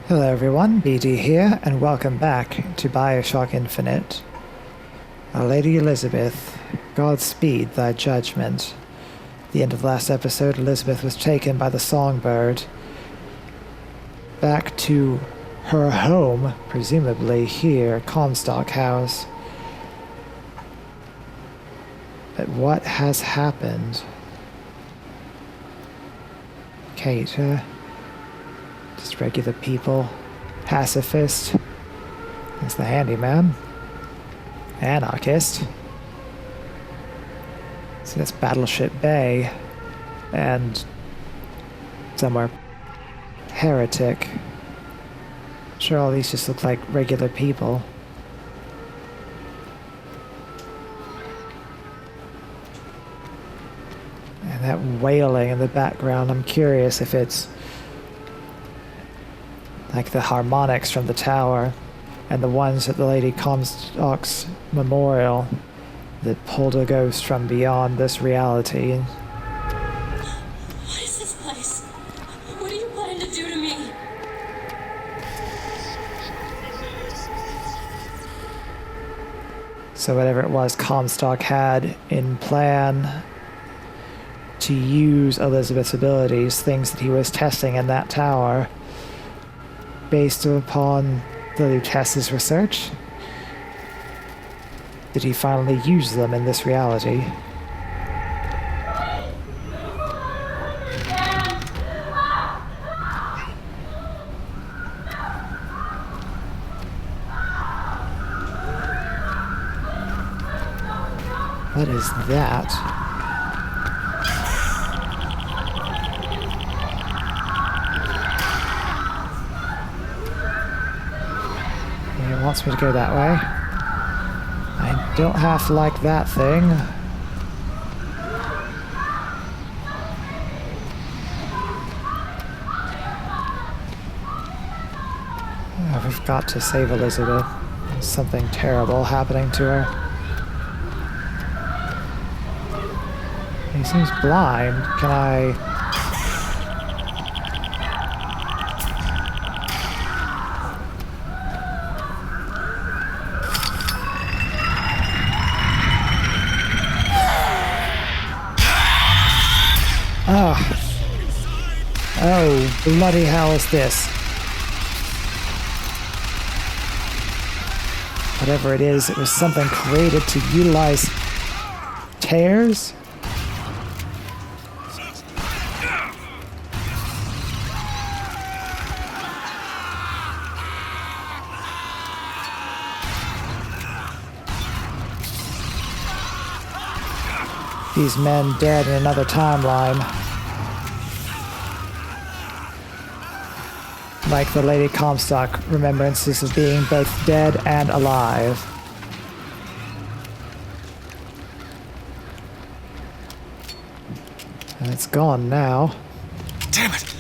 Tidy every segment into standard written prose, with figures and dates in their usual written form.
Hello everyone, BD here, and welcome back to Bioshock Infinite. Our Lady Elizabeth, Godspeed thy judgment. At the end of the last episode, Elizabeth was taken by the songbird back to her home, presumably here, Comstock House. But what has happened? Kate, just regular people. Pacifist. That's the handyman. Anarchist. So that's Battleship Bay. And somewhere. Heretic. Sure, all these just look like regular people. And that wailing in the background, I'm curious if it's like the harmonics from the tower and the ones at the Lady Comstock's memorial that pulled a ghost from beyond this reality. What is this place? What are you planning to do to me? So whatever it was Comstock had in plan to use Elizabeth's abilities, things that he was testing in that tower, based upon the Lutece's research? Did he finally use them in this reality? What is that? It wants me to go that way. I don't half like that thing. Oh, we've got to save Elizabeth. There's something terrible happening to her. He seems blind. Can I... Oh, bloody hell is this? Whatever it is, it was something created to utilize tears? These men dead in another timeline. Like the Lady Comstock remembrances of being both dead and alive. And it's gone now. Damn it!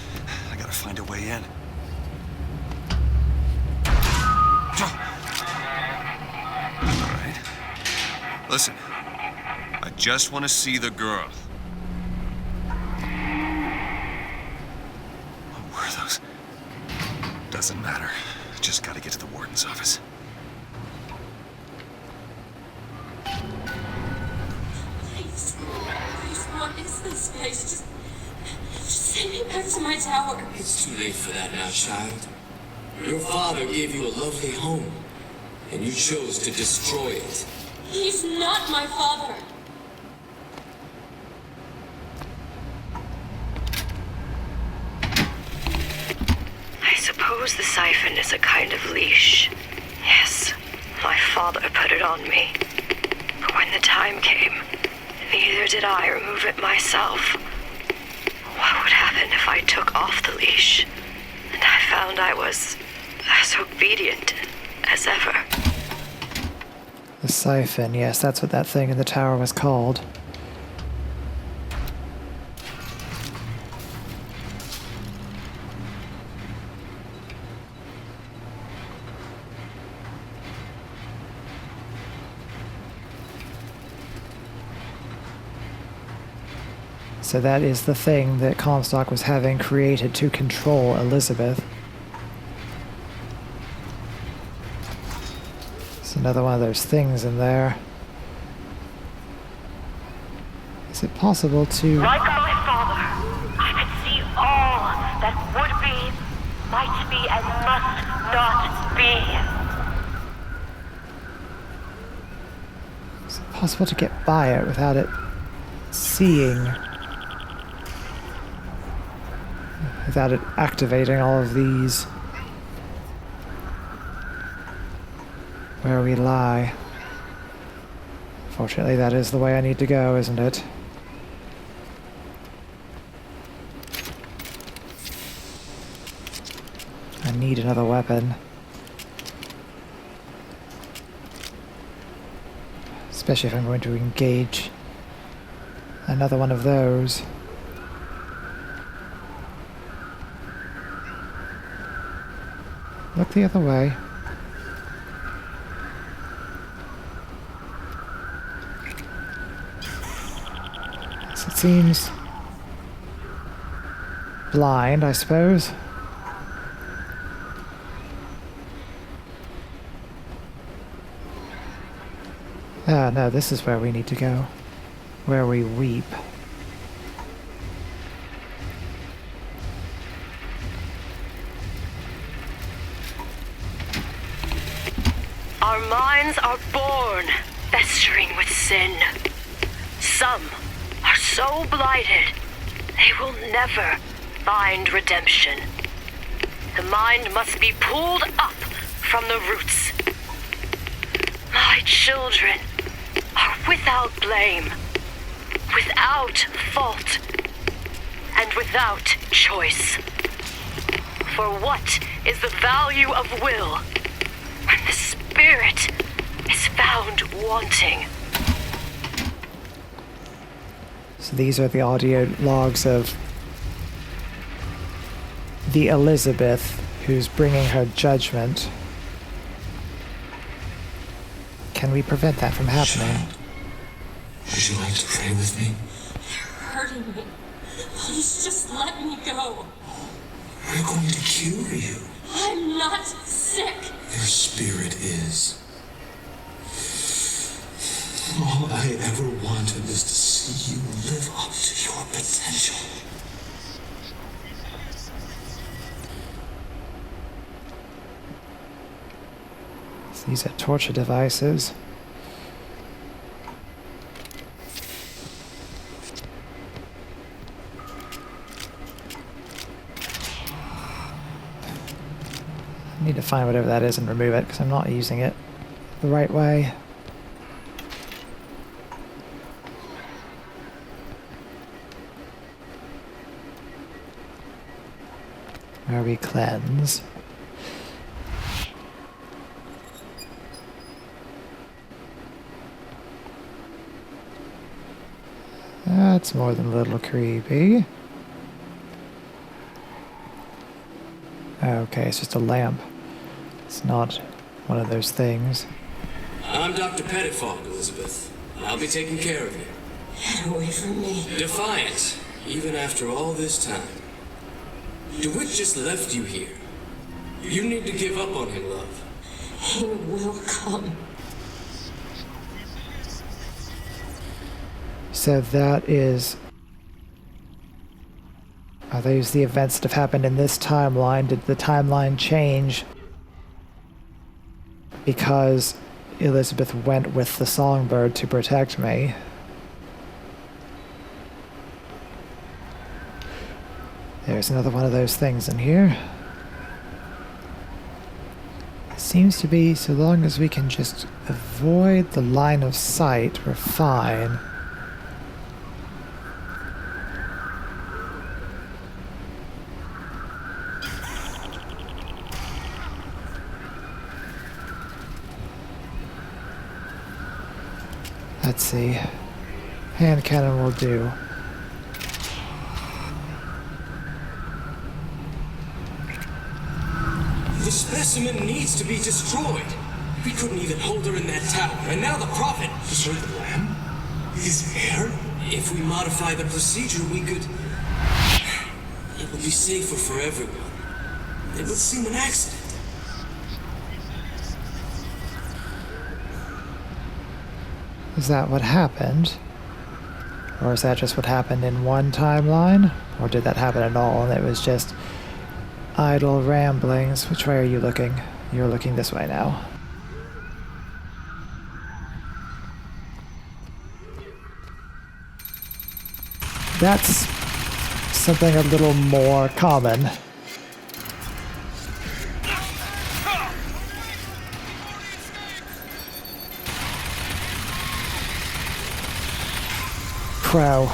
I gotta find a way in. Alright. Listen. I just want to see the girl. What were those? Doesn't matter. Just gotta get to the warden's office. Please, what is this place? Just send me back to my tower. It's too late for that now, child. Your father gave you a lovely home, and you chose to destroy it. He's not my father. I suppose the siphon is a kind of leash. Yes, my father put it on me. But when the time came, neither did I remove it myself. What would happen if I took off the leash, and I found I was as obedient as ever? The siphon, yes, that's what that thing in the tower was called. So that is the thing that Comstock was having created to control Elizabeth. another one of those things in there. Is it possible to... Like my father, I could see all that would be, might be, and must not be. Is it possible to get by it without it seeing? Without it activating all of these? Where we lie. Fortunately, that is the way I need to go, isn't it? I need another weapon. Especially if I'm going to engage another one of those. Look the other way. Yes, it seems blind, I suppose. Ah, no, this is where we need to go. Where we weep. Our minds are born festering with sin. Some are so blighted, they will never find redemption. The mind must be pulled up from the roots. My children are without blame, without fault, and without choice. For what is the value of will when the spirit is found wanting? So these are the audio logs of the Elizabeth who's bringing her judgment. Can we prevent that from happening? Would you like to pray with me? You're hurting me. Please just let me go. We're going to cure you. I'm not sick. Your spirit is. All I ever wanted was to see you live up to your potential. These are torture devices. I need to find whatever that is and remove it because I'm not using it the right way. Where we cleanse. That's more than a little creepy. Okay, it's just a lamp. It's not one of those things. I'm Dr. Pettifog, Elizabeth. I'll be taking care of you. Get away from me. Defiant, even after all this time. DeWitt just left you here. You need to give up on him, love. He will come. So that is... Are those the events that have happened in this timeline? Did the timeline change because Elizabeth went with the songbird to protect me? There's another one of those things in here. It seems to be, so long as we can just avoid the line of sight, we're fine. Let's see. Hand cannon will do. The specimen needs to be destroyed. We couldn't even hold her in that tower, and now the prophet... Destroy the lamb? His hair? If we modify the procedure, we could... It would be safer for everyone. It would seem an accident. Is that what happened? Or is that just what happened in one timeline? Or did that happen at all and it was just idle ramblings? Which way are you looking? You're looking this way now. That's something a little more common. Crow.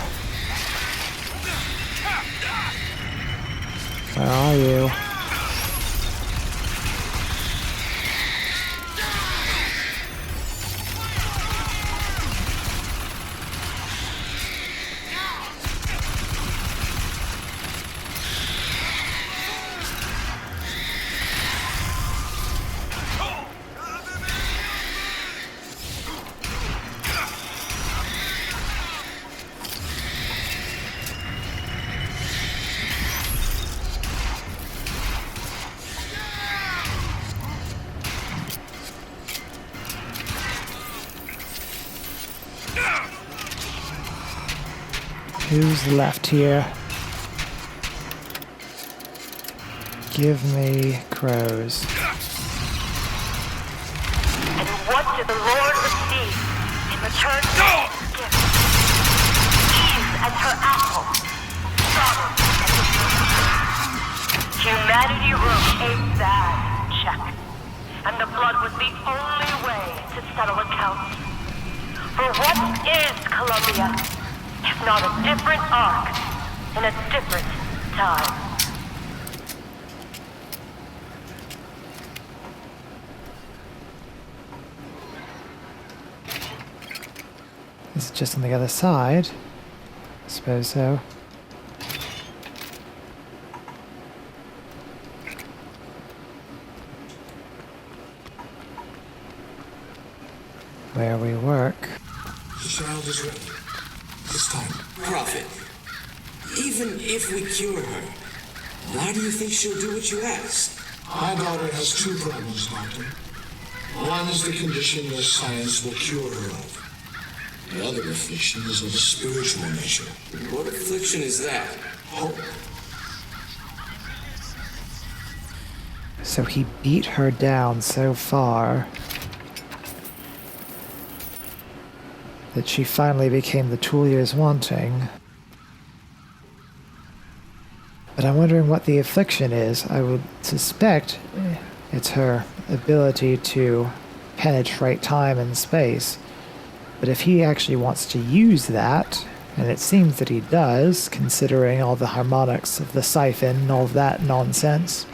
Where are you? Who's left here? Give me crows. And what did the Lord receive in return for his gift? Eve and her apple. Sodom and Gomorrah. Humanity wrote a bad check. And the blood was the only way to settle accounts. For what is Columbia, if not a different arc in a different time? Is it just on the other side? I suppose so. Where we work. The child is ready. This time. Prophet, even if we cure her, why do you think she'll do what you ask? My daughter has two problems, Doctor. One is the condition your science will cure her of. The other affliction is of a spiritual nature. What affliction is that? Hope. So he beat her down so far that she finally became the tool he was wanting. But I'm wondering what the affliction is. I would suspect it's her ability to penetrate time and space. But if he actually wants to use that, and it seems that he does, considering all the harmonics of the siphon and all of that nonsense,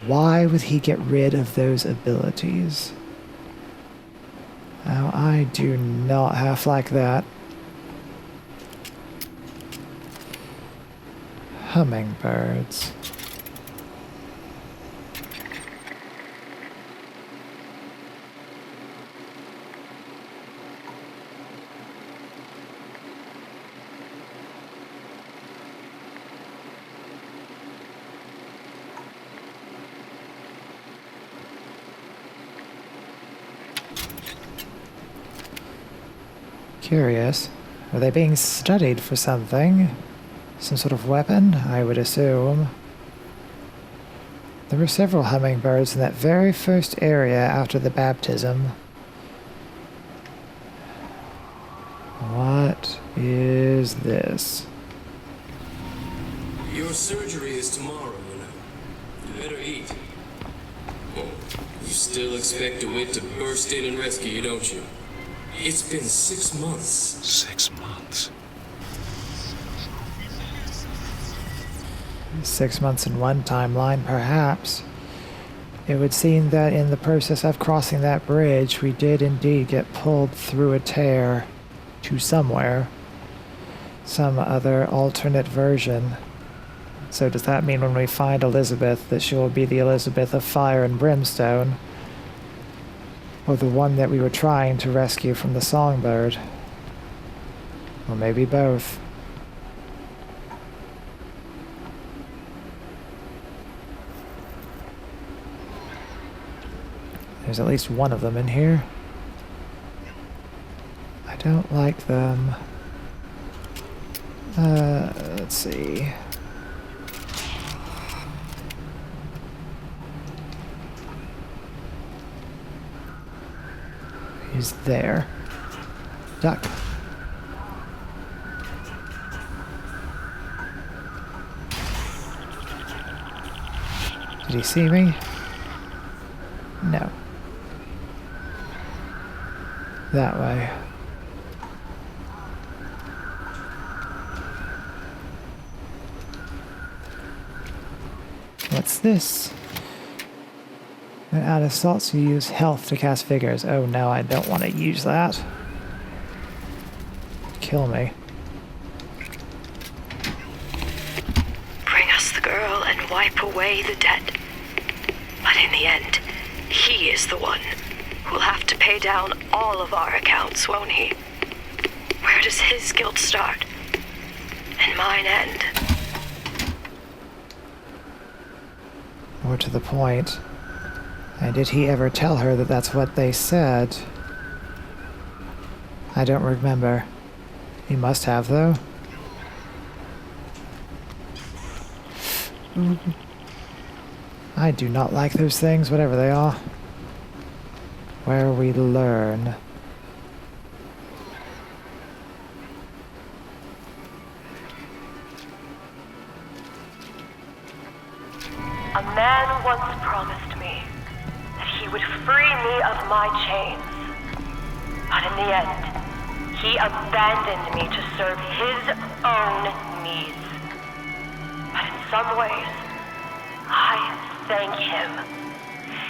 why would he get rid of those abilities? Now, I do not half like that. Hummingbirds. Curious. Are they being studied for something? Some sort of weapon, I would assume. There were several hummingbirds in that very first area after the baptism. What is this? Your surgery is tomorrow, you know. You better eat. Oh, you still expect DeWitt to burst in and rescue you, don't you? It's been 6 months. 6 months. 6 months in one timeline, perhaps. It would seem that in the process of crossing that bridge, we did indeed get pulled through a tear to somewhere. Some other alternate version. So does that mean when we find Elizabeth that she will be the Elizabeth of fire and brimstone? Or the one that we were trying to rescue from the songbird? Or maybe both. There's at least one of them in here. don't like them. Let's see. He's there. Duck. Did he see me? No. That way. What's this? When out of salts, you use health to cast figures. Oh no, I don't want to use that. Kill me. Bring us the girl and wipe away the dead. But in the end, he is the one who'll have to pay down all of our accounts, won't he? Where does his guilt start? And mine end? More to the point. And did he ever tell her that that's what they said? I don't remember. He must have, though. I do not like those things, whatever they are. Where we learn. A man once promised me that he would free me of my chains. But in the end, he abandoned me to serve his own needs. But in some ways, I thank him.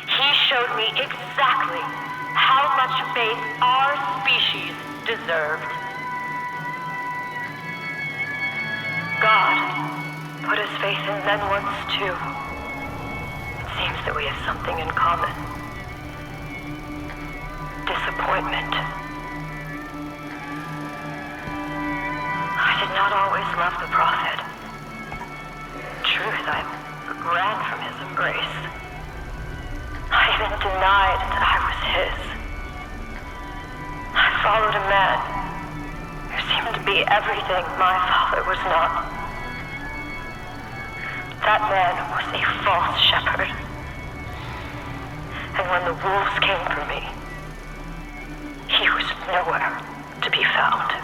He showed me exactly how much faith our species deserved. God put his faith in men once too. It seems that we have something in common. Disappointment. I did not always love the prophet. Truth, I ran from his embrace. I even denied that I was his. I followed a man who seemed to be everything my father was not. That man was a false shepherd. And when the wolves came for me, he was nowhere to be found.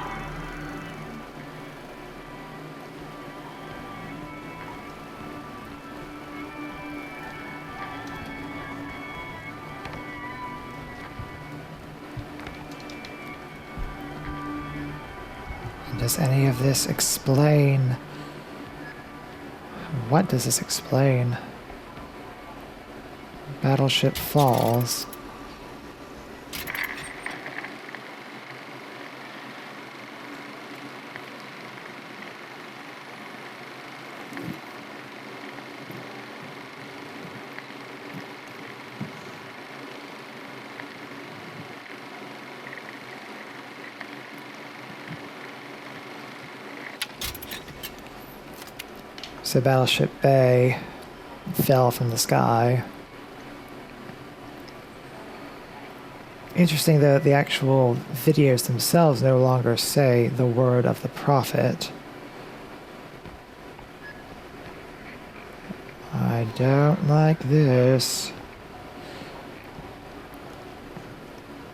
Does any of this explain? What does this explain? Battleship falls. So Battleship Bay fell from the sky. Interesting though, the actual videos themselves no longer say the word of the prophet. I don't like this.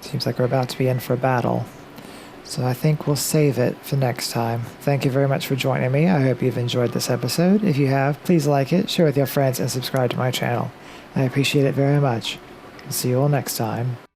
Seems like we're about to be in for a battle. So I think we'll save it for next time. Thank you very much for joining me. I hope you've enjoyed this episode. If you have, please like it, share with your friends, and subscribe to my channel. I appreciate it very much. I'll see you all next time.